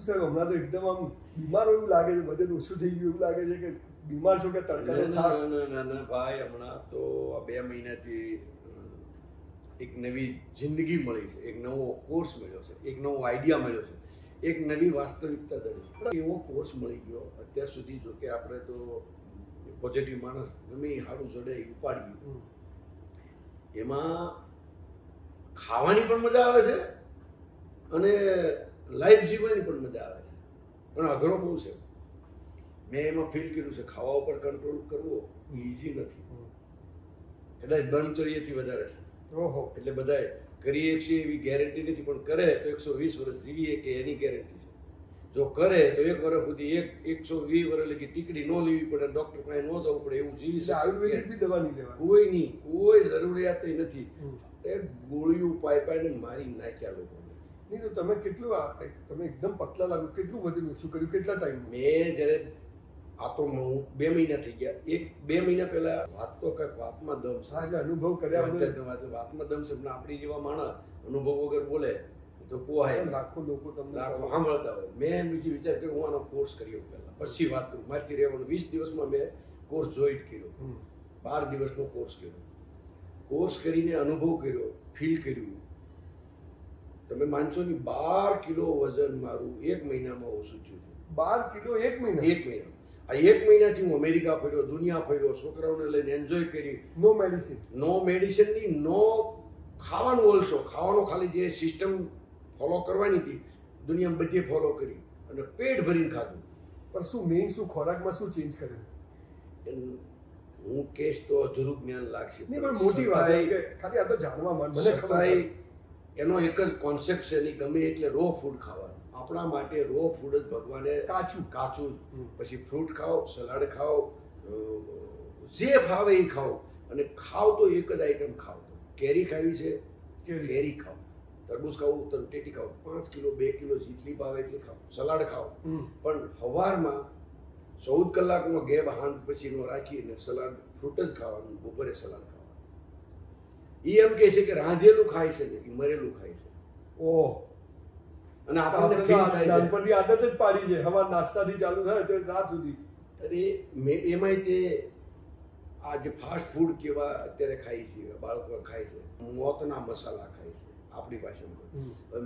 સાહેબ હમણાં તો એકદમ આમ બીમાર એવું લાગે છે, વજન ઓછું થઈ ગયું એવું લાગે છે કે બીમાર છો કે તડકાનો થાક? ના ભાઈ, હમણાં તો આ 2 મહિનાથી એક નવી જિંદગી મળી છે, એક નવો કોર્સ મળ્યો છે, એક નવો આઈડિયા મળ્યો છે, એક નવી વાસ્તવિકતા જડી, એવો કોર્સ મળી ગયો. અત્યાર સુધી જો કે આપણે તો પોઝિટિવ માણસ ગમે સારું જડે ઉપાડ્યું, એમાં ખાવાની પણ મજા આવે છે અને લાઈફ જીવવાની પણ મજા આવે છે, પણ અઘરો બહુ છે. મેં એમાં ફીલ કર્યું છે ખાવા ઉપર કંટ્રોલ કરવો ઈઝી નથી, કદાચ બનચરીએથી વધારે છે. ઓહો, એટલે બધા કરીએ છીએ એવી ગેરંટી નથી, પણ કરે તો 120 વર્ષ જીવીએ કે એની ગેરંટી છે. જો કરે તો 1 વર્ષ સુધી 120 વર્ષ લગી ટીકડી ન લેવી પડે, ડોક્ટર પાસે ન જવું પડે, એવું જીવી શકે. આયુર્વેદિક બી દવા નહીં લેવાની, કોઈ નહીં, કોઈ જરૂરિયાત નથી. એ ગોળીઓ પાઈને મારી નાખ્યા લોકો. નહીં તો તમે કેટલું તમે એકદમ પતલા લાગો, કેટલું વજન ઓછું કર્યું, કેટલા ટાઈમ? મેં જ્યારે આ તો હું 2 મહિના થઈ ગયા, 2 મહિના પહેલા વાત તો કંઈક વાતમાં દમ છે. એટલે અનુભવ કર્યા વાતમાં દમ છે, પણ આપણી જેવા માણસ અનુભવ વગર બોલે તો પોહાય. લાખો લોકો તમને સાંભળતા હોય. મેં બીજી વિચાર કર્યો હું આનો કોર્સ કર્યો પહેલા, પછી વાત કરું. મારથી રહેવાનું 20 દિવસમાં મેં કોર્સ જોઈન્ટ કર્યો, 12 દિવસનો કોર્સ કર્યો. કોર્સ કરીને અનુભવ કર્યો, ફીલ કર્યું. તમે માનશો નહીં, 12 કિલો વજન મારું 1 મહિનામાં ઓછું થયું. 12 કિલો 1 મહિના? 1 મહિના. આ 1 મહિનાથી હું અમેરિકા ફર્યો, દુનિયા ફર્યો, છોકરાઓને લઈને એન્જોય કરી. નો મેડિસિન? નો મેડિસિન ની, નો ખાવાનું ઓલસો. ખાવાનો ખાલી જે સિસ્ટમ ફોલો કરવાની હતી દુનિયામાં બધી ફોલો કરી અને પેટ ભરીને ખાધું. પણ શું મેઇન શું ખોરાકમાં શું ચેન્જ કર્યું? હું કેસ તો અધૂરું જ્ઞાન લાગશે, નહીં પણ મોટી વાત કે ખાલી આ તો જાણવા મને ખબર. એનો એક જ કોન્સેપ્ટ છે, નહીં ગમે એટલે રો ફૂડ ખાવાનું. આપણા માટે રો ફૂડ જ ભગવાને કાચું પછી ફ્રૂટ ખાઓ, સલાડ ખાઓ, જે ફાવે એ ખાઓ, અને ખાવ તો એક જ આઈટમ ખાઓ. કેરી ખાવી છે, કેરી ખાઓ. તરબૂચ ખાવું, તરટેટી ખાઓ. 5 કિલો 2 કિલો જેટલી ભાવે એટલી ખાઓ. સલાડ ખાઓ, પણ સવારમાં 14 કલાકનો ગેપ હાંજ પછીનો રાખીને સલાડ ફ્રૂટ જ ખાવાનું, બપોરે સલાડ ખાવાનું. એ એમ કહે છે કે રાંધેલું ખાય છે ને મરેલું ખાય છે. ઓહ, અને આપણને ફીલ થાય છે નાનપણની આદત જ પાડી છે, હવાર નાસ્તાથી ચાલુ થાય તો રાત સુધી. અરે એમાંય તે આ જે ફાસ્ટ ફૂડ કેવા અત્યારે ખાઈ છે, બાળકો ખાય છે, મોતના મસાલા ખાય છે આપણી ભાષામાં.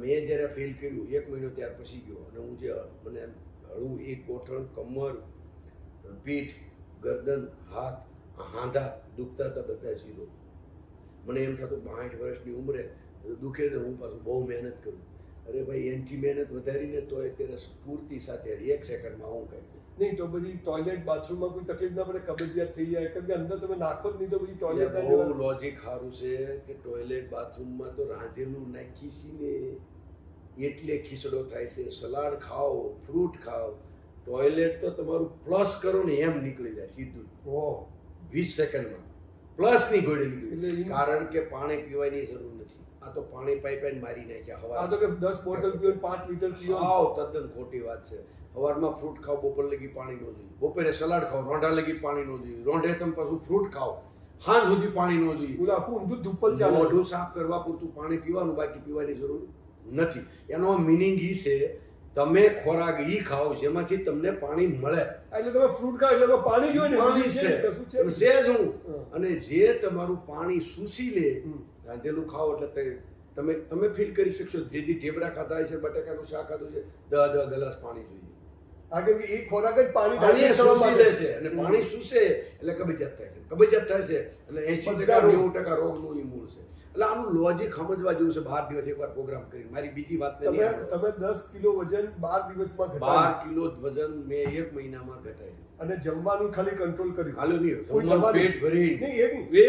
મેં જ્યારે ફીલ કર્યું 1 મહિનો ત્યાર પછી ગયો, અને હું જે મને હળવું એક ગોઠણ, કમર, પીઠ, ગરદન, હાથ, હાંધા દુખતા હતા, બધા ઝીરો. મને એમ થતું 62 વર્ષની ઉંમરે દુખે તો હું પાછું બહુ મહેનત કરું. અરે ભાઈ, એનથી મહેનત વધારીને તો અત્યારે સ્ફૂર્તિ સાથે 1 સેકન્ડમાં હું કહી દઉં. નહીં તો બધી ટોયલેટ બાથરૂમમાં કોઈ તકલીફ ના પડે, કબજિયાત થઈ જાય, કેમ કે અંદર તમે નાખો જ નહીં તો બધી ટોયલેટ ના બહુ લોજિક સારું છે કે ટોયલેટ બાથરૂમમાં તો રાંધેલું નાખી છે ને એટલે ખીચડો થાય છે. સલાડ ખાઓ, ફ્રૂટ ખાઓ, ટોયલેટ તો તમારું પ્લસ કરો ને એમ નીકળી જાય સીધું. 20 સેકન્ડમાં પ્લસની ઘોડે નીકળી. કારણ કે પાણી પીવાની જરૂર નથી. આ તો પાણી પાઇપ મારી નાખ્યા. હવા તો કે 10 બોટલ પીઓ, 5 લીટર પીઓ. આવ તદ્દન ખોટી વાત છે. સવારમાં ફ્રૂટ ખાઓ, બપોર લગી પાણી ન જોઈએ. બપોરે સલાડ ખાઓ, રોંઢા લગી પાણી ન જોઈએ. રોંઢે તમે પાછું ફ્રૂટ ખાઓ, સાંજ સુધી પાણી ન જોઈએ. મોઢું સાફ કરવા પૂરતું પાણી પીવાનું, બાકી પીવાની જરૂર નથી. એનો મિનિંગ એ છે તમે ખોરાક ઈ ખાઓ જેમાંથી તમને પાણી મળે. એટલે તમે ફ્રૂટ ખાઓ એટલે પાણી જોઈએ ને, પાણી છે હું. અને જે તમારું પાણી શોષી લે, રાંધેલું ખાઓ એટલે તમે ફીલ કરી શકશો. જેથી ઢેબરા ખાતા છે, બટાકાનું શાક ખાધું છે, 10 ગ્લાસ પાણી જોઈએ. એ ખોરાક જ પાણી શોષી લે છે, અને પાણી શોષે એટલે કબજિયાત થાય છે. કબજિયાત થાય છે એટલે 80% 90% રોગનું એ મૂળ છે. એટલે આનું લોજિક સમજવા જેવું છે. 12 દિવસ એકવાર પ્રોગ્રામ કરી. મારી બીજી વાત તમે 10 કિલો વજન 12 દિવસમાં ઘટાડ્યું. 12 કિલો વજન મેં 1 મહિનામાં ઘટાડ્યું. અને જમવાનું ખાલી કંટ્રોલ કર્યું. ખાલી નહીં, પેટ ભરી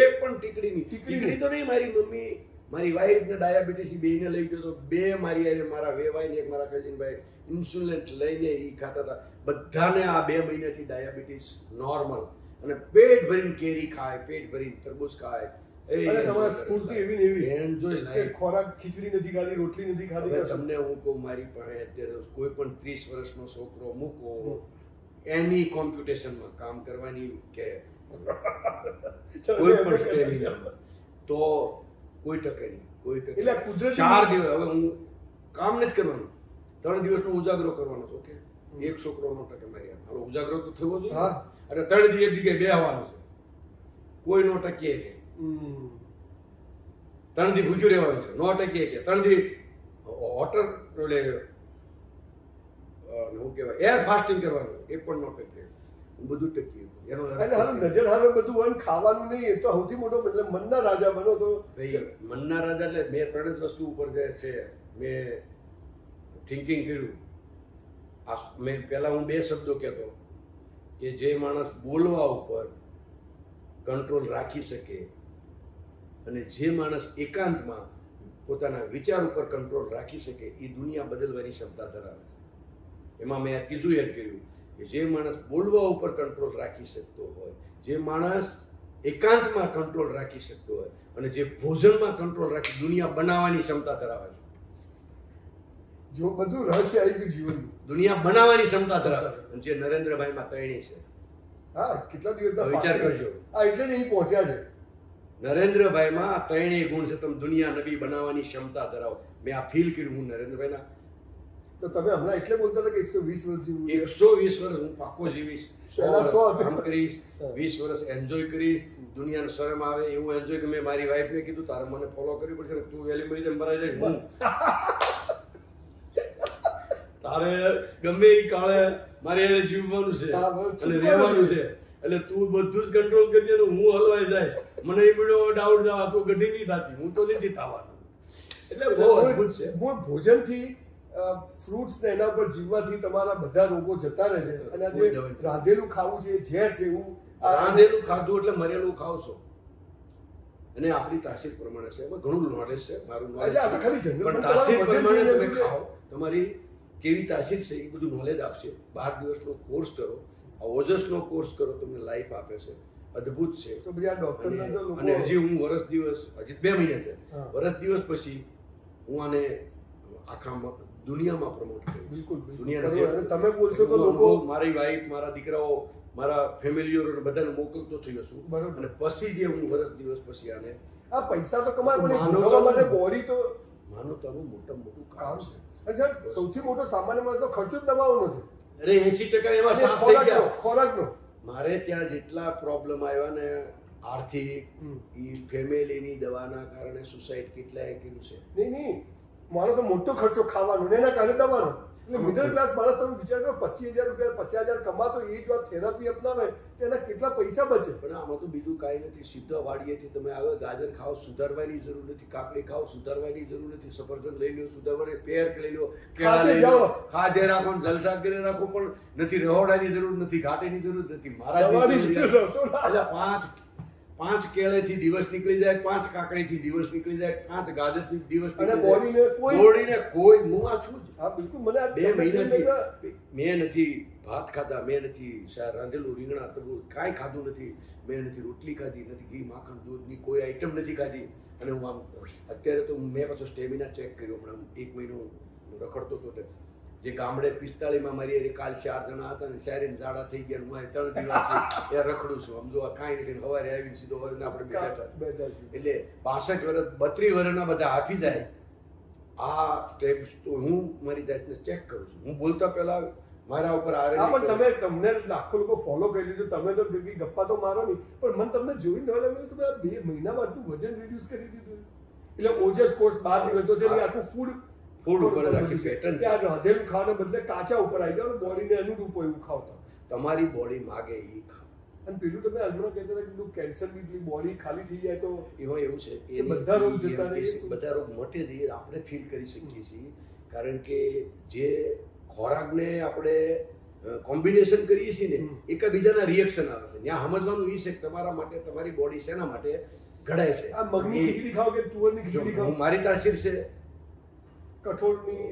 એક પણ ટીકડી નહીં. ટીકડી તો નહીં. મારી મમ્મી, મારી વાઈફ ને ડાયાબિટીસ બેને લઈ ગયો તો 2 મારી આરે, મારા વેવાઈ ને એક મારા કઝિનભાઈ ઇન્સ્યુલિન લઈને એ ખાતા હતા. બધાને આ 2 મહિનાથી ડાયાબિટીસ નોર્મલ. અને પેટ ભરીને કેરી ખાય, પેટ ભરીને તરબૂચ ખાય. સ્ફૂર્તિ એવી ને એવી. ખોરાક ખીચડી નથી ખાધી, રોટલી નથી ખાધી. તમને હું કહું, મારી પાસે અત્યારે કોઈ પણ 30 વર્ષનો છોકરો મૂકો એની કોમ્પ્યુટેશનમાં કામ કરવાની કે કોઈ પણ સ્ટેજમાં તો કોઈ ટકે નહીં. કોઈ ટકે. 4 દિવસ હવે હું કામ નથી કરવાનું. 3 દિવસનો ઉજાગરો કરવાનો છે. ઓકે, એક છોકરોનો ટકે મારી હાલો ઉજાગરો તો થવો જોઈએ. હા. એટલે 3 દિવસ એક જગ્યાએ બેહવાનું છે, કોઈ નો ટકીએ કે 3 દી ભૂખ્યું રહેવાનું છે, નો ટકીએ કે 3 દી વોટર એટલે શું કહેવાય એર ફાસ્ટિંગ કરવાનું, એ પણ નો ટકીએ, બધું ટકીએ એનો એટલે હાલ નજર સામે બધું હોય ને ખાવાનું નહીં, એ તો સૌથી મોટો એટલે મનના રાજા બનો. તો ભાઈ મનના રાજા એટલે મેં 3 જ વસ્તુ ઉપર જે છે મેં થિંકિંગ કર્યું. મેં પહેલા હું 2 શબ્દો કહેતો કે જે માણસ બોલવા ઉપર કંટ્રોલ રાખી શકે અને જે માણસ એકાંતમાં પોતાના વિચાર ઉપર કંટ્રોલ રાખી શકે એ દુનિયા બદલવાની ક્ષમતા ધરાવે છે. એમાં મેં આ ત્રીજું એડ કર્યું કે જે માણસ બોલવા ઉપર કંટ્રોલ રાખી શકતો હોય, જે માણસ એકાંતમાં કંટ્રોલ રાખી શકતો હોય અને જે ભોજનમાં કંટ્રોલ રાખી દુનિયા બનાવવાની ક્ષમતા ધરાવે છે. જો બધું રહસ્ય આવી ગયું જીવનનું, દુનિયા બનાવવાની ક્ષમતા ધરાવે છે. જે નરેન્દ્રભાઈમાં ત્રણેય છે. હા, કેટલા દિવસના વિચાર કરજો. હા, એટલે જ અહીં પહોંચ્યા છે. નરેન્દ્રભાઈમાં ત્રણેય ગુણ છે. તમે દુનિયા નવી બનાવવાની ક્ષમતા ધરાવો. મેં આ ફીલ કર્યું હું નરેન્દ્રભાઈના. તો તમે હમણાં એટલે બોલતા હતા કે 120 વર્ષ જીવું. 120 વર્ષ હું પાકો જીવીશ, 100 પહેલા 100 વર્ષ કામ કરીશ, 20 વર્ષ એન્જોય કરીશ, દુનિયાનો શરમ આવે એવું એન્જોય. કે મેં મારી વાઈફને કીધું તારે મને ફોલો કરવી પડશે, તું વહેલી મરી જેમ ભરાઈ જાય, તારે ગમે એ કાળે મારે એને જીવવાનું છે અને રહેવાનું છે, એટલે તું બધું જ કંટ્રોલ કરજે ને હું હલવાઈ જાય. મને એ બધો ડાઉટ ના તું ગઢી નહીં થતી, હું તો નથી થવાનું. એટલે બહુ અદભુત છે. ભોજનથી ફ્રૂટ્સ ને એના ઉપર જીવવાથી તમારા બધા રોગો જતા રહે છે. અને આજે રાંધેલું ખાવું છે, ઝેર છે એવું. રાંધેલું ખાધું એટલે મરેલું ખાવશો. અને આપણી તાસીર પ્રમાણે છે, એમાં ઘણું નોલેજ છે, મારું નોલેજ પણ તાસીર પ્રમાણે તમે ખાઓ. તમારી કેવી તાસીર છે એ બધું નોલેજ આપશે. 12 દિવસનો કોર્સ કરો, આ ઓજસનો કોર્સ કરો, તમને લાઈફ આપે છે, અદ્ભુત છે. અને હજી હું વર્ષ દિવસ, હજી 2 મહિના છે, વર્ષ દિવસ પછી હું આને આખા દુનિયામાં પ્રમોટ કરું. બિલકુલ દુનિયાને તમે બોલશો તો લોકો, મારી વાઈફ, મારા દીકરાઓ, મારા ફેમિલીઓ બધાને મોકલતો થયો છું. અને પછી જે હું વર્ષ દિવસ પછી આને આ પૈસા તો કમાય પણ ભોગવવા માટે બોડી તો માનવતાનું મોટામાં મોટું કામ છે. અને સાહેબ સૌથી મોટો સામાન્ય માણસનો ખર્ચો જ દવાઓનો છે. અરે 80% એમાં સાફ થઈ ગયા. ખોરાકનો મારે ત્યાં જેટલા પ્રોબ્લેમ આવ્યા ને આર્થિક, ઈ ફેમિલીની દવાના કારણે સુસાઇડ કેટલાય કર્યું છે. નહીં, માણસનો મોટો ખર્ચો ખાવાનો ને એના કારણે દવાનો. એટલે મિડલ ક્લાસ માણસ તમે વિચાર કરો 25,000 રૂપિયા 50,000 કમાતો એ જ વાત થેરાપી અપનાવે તો એના કેટલા પૈસા બચે. પણ આમાં તો બીજું કાંઈ નથી. સીધા વાડીએથી તમે આવે, ગાજર ખાઓ, સુધારવાની જરૂર નથી. કાકડી ખાઓ, સુધારવાની જરૂર નથી. સફરજન લઈ લો, સુધારવાની. પેર લઈ લો, કેળા લઈ લો, ખાધે રાખો, જલસા કરી રાખો, પણ નથી રહોડાની જરૂર નથી, ઘાટીની જરૂર નથી. મારા એટલે 5 કેળેથી દિવસ નીકળી જાય, 5 કાકડીથી દિવસ નીકળી જાય, 5 ગાજરથી દિવસ નીકળી જાય. બોડીને કોઈ હું આ છું જ. હા બિલકુલ. મને 2 મહિનાથી મેં નથી ભાત ખાધા, મેં નથી રાંધેલું રીંગણા તરબૂચ કાંઈ ખાધું નથી, મેં નથી રોટલી ખાધી, નથી ઘી માખણ દૂધની કોઈ આઈટમ નથી ખાધી. અને હું આમ અત્યારે તો મેં પાછો સ્ટેમિના ચેક કર્યો હમણાં 1 મહિનો રખડતો હતો. જે ગામડે 45માં મારી કાલ 4 જણા હતા ને શહેરીને ઝાડા થઈ ગયા, હું 3 દિવસ એ રખડું છું. સમજો કાંઈ નથી. સવારે આવીને સીધો વરને આપણે બેઠા એટલે 65 વર્ષ 32 વર્ષના બધા આપી જાય. આ સ્ટેપ્સ તો હું મારી જાતને ચેક કરું છું. હું બોલતા પહેલા મારા ઉપર પણ તમને લાખો લોકો ફોલો કરી લીધું, તમે તો ગપ્પા તો મારો નહીં, પણ મને તમને જોઈને નવા લાગ્યું કે 2 મહિનામાં આટલું વજન રિડ્યુસ કરી દીધું. એટલે ઓજસ કોર્સ 12 દિવસનો છે, આખું ફૂડ ઉપર રાખી પેટર્ન છે. રાંધેલું ખાવાને બદલે કાચા ઉપર આવી જાવ, બોડીને અનુરૂપ હોય એવું ખાવતા. તમારી બોડી માગે એ ખાવ. અને પેલું તમે હમણાં કહેતા હતા કે કેન્સર ની બોડી ખાલી થઈ જાય તો એમાં એવું છે કે બધા રોગ જતા રહે, બધા રોગ મટે જઈએ આપણે ફીલ કરી શકીએ છીએ. કારણ કે જે ખોરાકને આપણે કોમ્બિનેશન કરીએ છીએ ને એકબીજાના રિએક્શન આવે છે. ત્યાં સમજવાનું એ છે કે તમારા માટે તમારી બોડી શેના માટે ઘડાય છે. આ મગની ખીચડી ખાઓ કે તુવરની ખીચડી ખાઓ, મારી તાસીર છે કઠોળની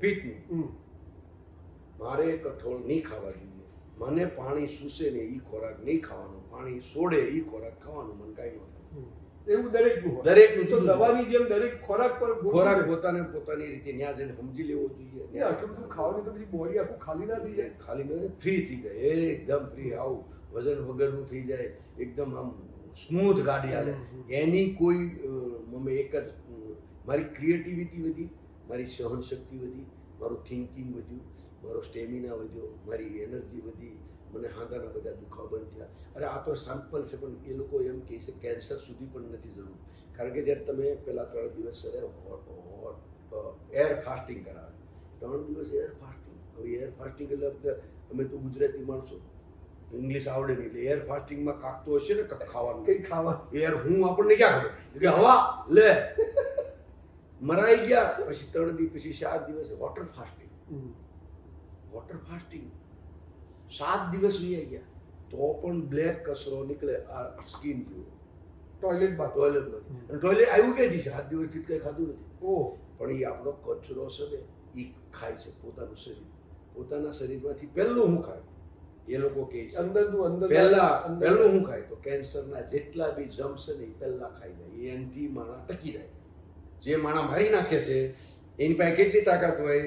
પિત્તની. મારે કઠોળ નહીં ખાવા જોઈએ. મને પાણી સૂસે ને એ ખોરાક નહીં ખાવાનો, પાણી સોડે એ ખોરાક ખાવાનો. મને કાંઈ ન થાય. એવું દરેકનું હોય. દરેકનું તો દવાની જેમ દરેક ખોરાક પર ખોરાક પોતાને પોતાની રીતે ન્યા જઈને સમજી લેવો જોઈએ. આટલું બધું ખાવાનું તો પછી બોડી આખું ખાલી ના થઈ જાય. ખાલી ન ફ્રી થઈ જાય, એકદમ ફ્રી. આવું વજન વગરનું થઈ જાય, એકદમ આમ સ્મૂથ ગાડી હાલે. એની કોઈ મમ્મી એક જ મારી ક્રિએટિવિટી વધી, મારી સહનશક્તિ વધી, મારું થિંકિંગ વધ્યું, મારો સ્ટેમિના વધ્યો, મારી એનર્જી વધી, મને હાથાના બધા દુખાવા બંધ થયા. અરે આ તો સેમ્પલ છે, પણ એ લોકો એમ કહે છે કેન્સર સુધી પણ નથી જરૂર. કારણ કે જ્યારે તમે પહેલા 3 દિવસ એર ફાસ્ટિંગ કરાવે, 3 દિવસ એર ફાસ્ટિંગ. હવે એર ફાસ્ટિંગ એટલે અમે તો ગુજરાતી માણસો, ઇંગ્લિશ આવડે નહીં, એટલે એર ફાસ્ટિંગમાં કાક તો હશે ને કંઈક ખાવાનું, કંઈક ખાવાનું. એર હું આપણને ક્યાં ખબર કે હવા લે મરાઈ ગયા. પછી 3 દિવસ પછી 4 દિવસ વોટર ફાસ્ટિંગ. વોટર ફાસ્ટિંગ 7 દિવસ રહી ગયા તો પણ બ્લેક કચરો નીકળે આ સ્કિન જેવો ટોયલેટમાં. અને ટોયલેટ આવ્યું ક્યાંથી? 7 દિવસથી કંઈ ખાધું નથી. ઓહ, પણ એ આપણો કચરો છે ને એ ખાય છે પોતાનું શરીર. પોતાના શરીરમાંથી પહેલું શું ખાય? એ લોકો કહે છે અંદર પહેલું શું ખાય? તો કેન્સરના જેટલા બી જમ્સ છે ને એ પહેલા ખાઈ જાય. એનાથી માણસ ટકી જાય. જે માણસ મારી નાખે છે એની પાસે કેટલી તાકાત હોય,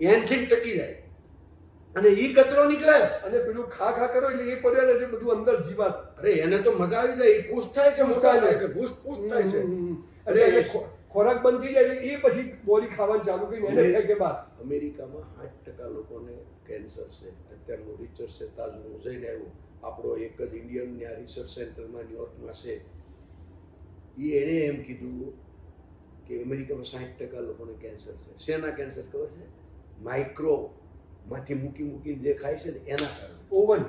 એનાથી ટકી જાય. અને એ કચરો નીકળે અને પેલું ખા કરો એટલે એ પડ્યા રહેશે બધું અંદર જીવાત. અરે એને તો મજા આવી જાય, એ પુશ થાય છે, મોટા થાય છે, પુશ થાય છે. એટલે ખોરાક બંધ થઈ જાય એટલે એ પછી બોડી ખાવાનું ચાલુ કરીને એને ફેંકે બહાર. અમેરિકામાં 8% લોકોને કેન્સર છે. અત્યારનું રિસર્ચ છે, તાજું હું જઈને આવ્યો. આપણો એક જ ઇન્ડિયન ત્યાં રિસર્ચ સેન્ટરમાં ન્યુયોર્કમાં છે. એને એમ કીધું કે અમેરિકામાં 60% લોકોને કેન્સર છે. શેના કેન્સર ખબર છે? માઇક્રો માંથી મૂકીને જે ખાય છે ને એના કારણે. ઓવન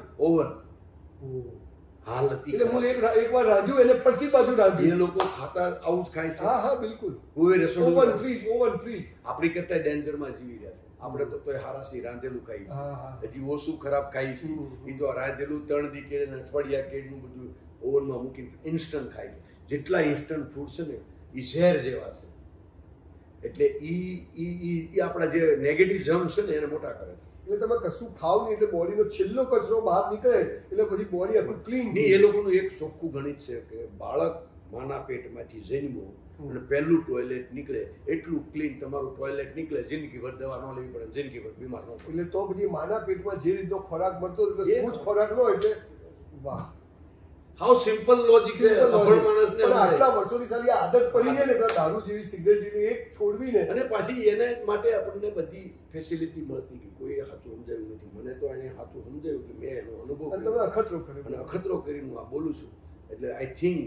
હાલતી. એટલે હું એકવાર રાંધ્યું એને ફરતી બાજુ રાંધ્યું. એ લોકો ખાતા આવું જ ખાય છે. હા બિલકુલ. કોઈ રસોડું ઓવન ફ્રીજ આપણી કરતા ડેન્જરમાં જીવી રહ્યા છે. આપણે તો તોય હારાસી રાંધેલું ખાઈ છે, હજી ઓછું ખરાબ ખાઈ છે. એ તો રાંધેલું 3 દી કે અઠવાડિયા કેડનું બધું ઓવનમાં મૂકીને ઇન્સ્ટન્ટ ખાય છે. જેટલા ઇન્સ્ટન્ટ ફૂડ છે ને એ ઝેર જેવા છે. એટલે ઈ આપણા જે નેગેટિવ જર્મ છે ને એને મોટા કરે છે. એટલે તમે કશું ખાવ નહીં એટલે બોડીનો છેલ્લો કચરો બહાર નીકળે એટલે પછી બોડી આખું ક્લીન. એ લોકોનું એક ચોખ્ખું ગણિત છે કે બાળક માના પેટમાંથી જન્મો અને પહેલું ટોયલેટ નીકળે એટલું ક્લીન તમારું ટોયલેટ નીકળે, જિંદગીભર દવા ન લેવી પડે, જિંદગીભર બીમાર ન પડે. એટલે તો પછી માના પેટમાં જે રીતનો ખોરાક મળતો એટલે સ્મૂથ ખોરાક નો એટલે વાહ, હાઉ સિમ્પલ લોજિક છે. અભણ માણસને આટલા વર્ષોની સારી આદત પડી જાય ને દારૂ જેવી, સિગરેટ જેવી એક છોડવી ને, અને પાછી એને માટે આપણને બધી ફેસિલિટી મળતી કે કોઈ સાચું સમજાયું નથી. મને તો એને સાચું સમજાયું કે મેં એનો અનુભવ અને તમે અખતરો કર્યો અને અખતરો કરીને હું આ બોલું છું. એટલે આઈ થિંક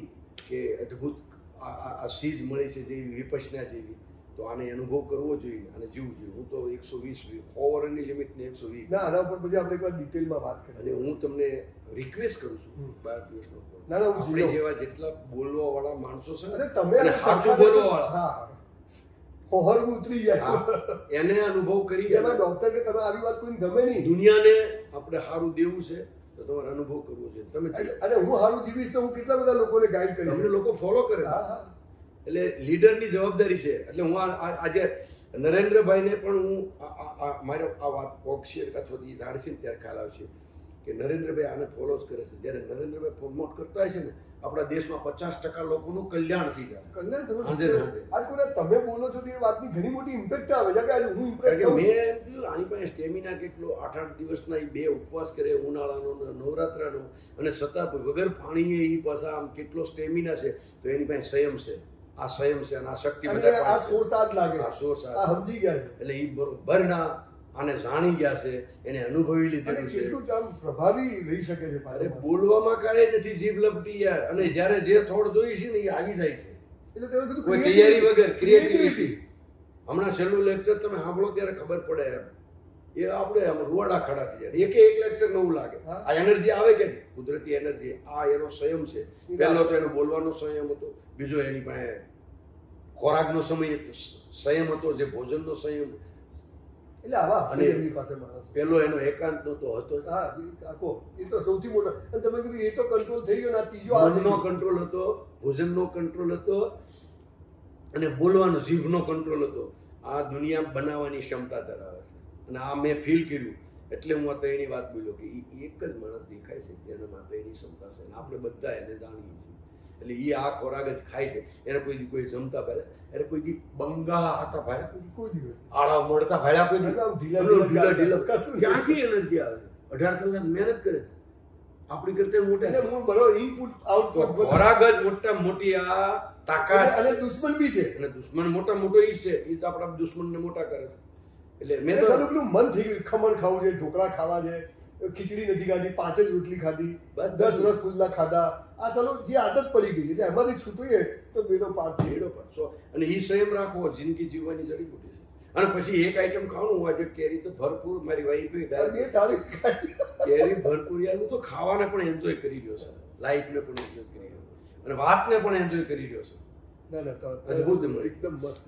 કે અદ્ભુત આ સીઝ મળી છે જેવી વિપશ્યના જેવી, તો આને અનુભવ કરવો જોઈએ અને જીવવું જોઈએ. હું તો 120 ઓવરની લિમિટ ને 120 ના, આના ઉપર પછી આપણે એકવાર ડિટેલમાં વાત કરીએ. અને હું તમને રિક્વેસ્ટ કરું છું 12 દિવસનો ના હું આપણે જેવા જેટલા બોલવા વાળા માણસો છે ને તમે સાચું બોલવા વાળા, હા હોહરવું ઉતરી જાય એને અનુભવ કરી જેમાં ડોક્ટર કે તમે આવી વાત કોઈને ગમે નહીં, દુનિયાને આપણે સારું દેવું છે તો તમારે અનુભવ કરવો છે. તમે અને હું સારું જીવીશ તો હું કેટલા બધા લોકોને ગાઈડ કરીશ, તમને લોકો ફોલો કરે. એટલે લીડરની જવાબદારી છે. એટલે હું આજે નરેન્દ્રભાઈને પણ હું મારે આ વાત કોક શેર અથવા એ જાણશે ને ત્યારે ખ્યાલ આવશે કે નરેન્દ્રભાઈ આને ફોલો જ કરે છે. જ્યારે નરેન્દ્રભાઈ પ્રમોટ કરતા હોય છે ને આપણા દેશમાં 50% લોકોનું કલ્યાણ થઈ જાય. કલ્યાણ તમે બોલો છો તો એ વાતની ઘણી મોટી ઇમ્પેક્ટ આવે છે કે આજે હું ઇમ્પ્રેસ છું. મેં આની પાસે સ્ટેમિના કેટલો 8-8 દિવસના 2 ઉપવાસ કરે, ઉનાળાનો નવરાત્રાનો, અને છતાં વગર પાણીએ એ પાછા આમ કેટલો સ્ટેમિના છે. તો એની પાસે સંયમ છે. આ સંયમ છે અને આ શક્તિ બધા આ સોર્સ આજ લાગે, આ સોર્સ આ સમજી ગયા છે. એટલે એ બરોબર ના આને જાણી ગયા છે, એને અનુભવી લીધેલું છે. કેટલું કામ પ્રભાવી રહી શકે છે. અરે બોલવામાં કાંઈ નથી, જીભ લપટી યાર. અને જ્યારે જે થોડ જોઈ છે ને એ આવી જાય છે. એટલે તમે કીધું કોઈ તૈયારી વગર ક્રિએટિવિટી. હમણાં છેલ્લું લેક્ચર તમે સાંભળો ત્યારે ખબર પડે એમ એ આપણે આમ રૂવાડા ખડા થઈ જાય. એક લેક્ચર નવું લાગે. આ એનર્જી આવે કે કુદરતી એનર્જી, આ એનો સંયમ છે. પહેલો તો એનો બોલવાનો સંયમ હતો, બીજો એની પાસે ખોરાકનો સંયમ હતો, જે ભોજનનો સંયમ. એટલે આવા એમની પાસે માણસ. પેલો એનો એકાંતનો તો હતો. હા એ તો સૌથી મોટો. અને તમે કીધું એ તો કંટ્રોલ થઈ ગયો ને આ ત્રીજો મનનો કંટ્રોલ હતો, ભોજનનો કંટ્રોલ હતો અને બોલવાનો જીભનો કંટ્રોલ હતો. આ દુનિયા બનાવવાની ક્ષમતા ધરાવે છે. અને આ મેં ફીલ કર્યું એટલે હું આ એની વાત બોલ્યો કે એક જ માણસ દેખાય છે જેના માટે એની ક્ષમતા છે. આપણે બધા એને જાણીએ છીએ. એટલે એ આ ખોરાક જ ખાય છે. એને કોઈ જમતા પહેલા એને કોઈ બંગા હતા ભાઈ, કોઈ દિવસ આળા મળતા ભાઈ કોઈ ક્યાંથી એનર્જી આવે? 18 કલાક મહેનત કરે. આપણી કરતા મોટા ઇનપુટ આઉટપુટ ખોરાક જ મોટા મોટી આ તાકાત. અને દુશ્મન બી છે. અને દુશ્મન મોટા મોટો ઈ છે. એ તો આપણા દુશ્મનને મોટા કરે છે. એટલે મેં એટલે તો સાલું પેલું મન થઈ ગયું ખમણ ખાવું છે, ઢોકળા ખાવા છે, ખીચડી નથી ખાધી, 5 જ રોટલી ખાધી, 10 રસગુલ્લા ખાધા, આ સાલું જે આદત પડી ગઈ એટલે એમાંથી છૂટીએ તો બેડો પાર થઈ ભેડો પાડશો. અને એ સંયમ રાખવો જિંદગી જીવવાની જડીબુટી છે. અને પછી એક આઈટમ ખાવાનું હોય છે કેરી તો ભરપૂર. મારી વાઈફ બે થાળી ખાઈ. કેરી ભરપૂર યાર, હું તો ખાવાને પણ એન્જોય કરી રહ્યો છે, લાઈફને પણ એન્જોય કરી રહ્યો અને વાતને પણ એન્જોય કરી રહ્યો છે. ના ના, અદ્ભુત. એકદમ મસ્ત.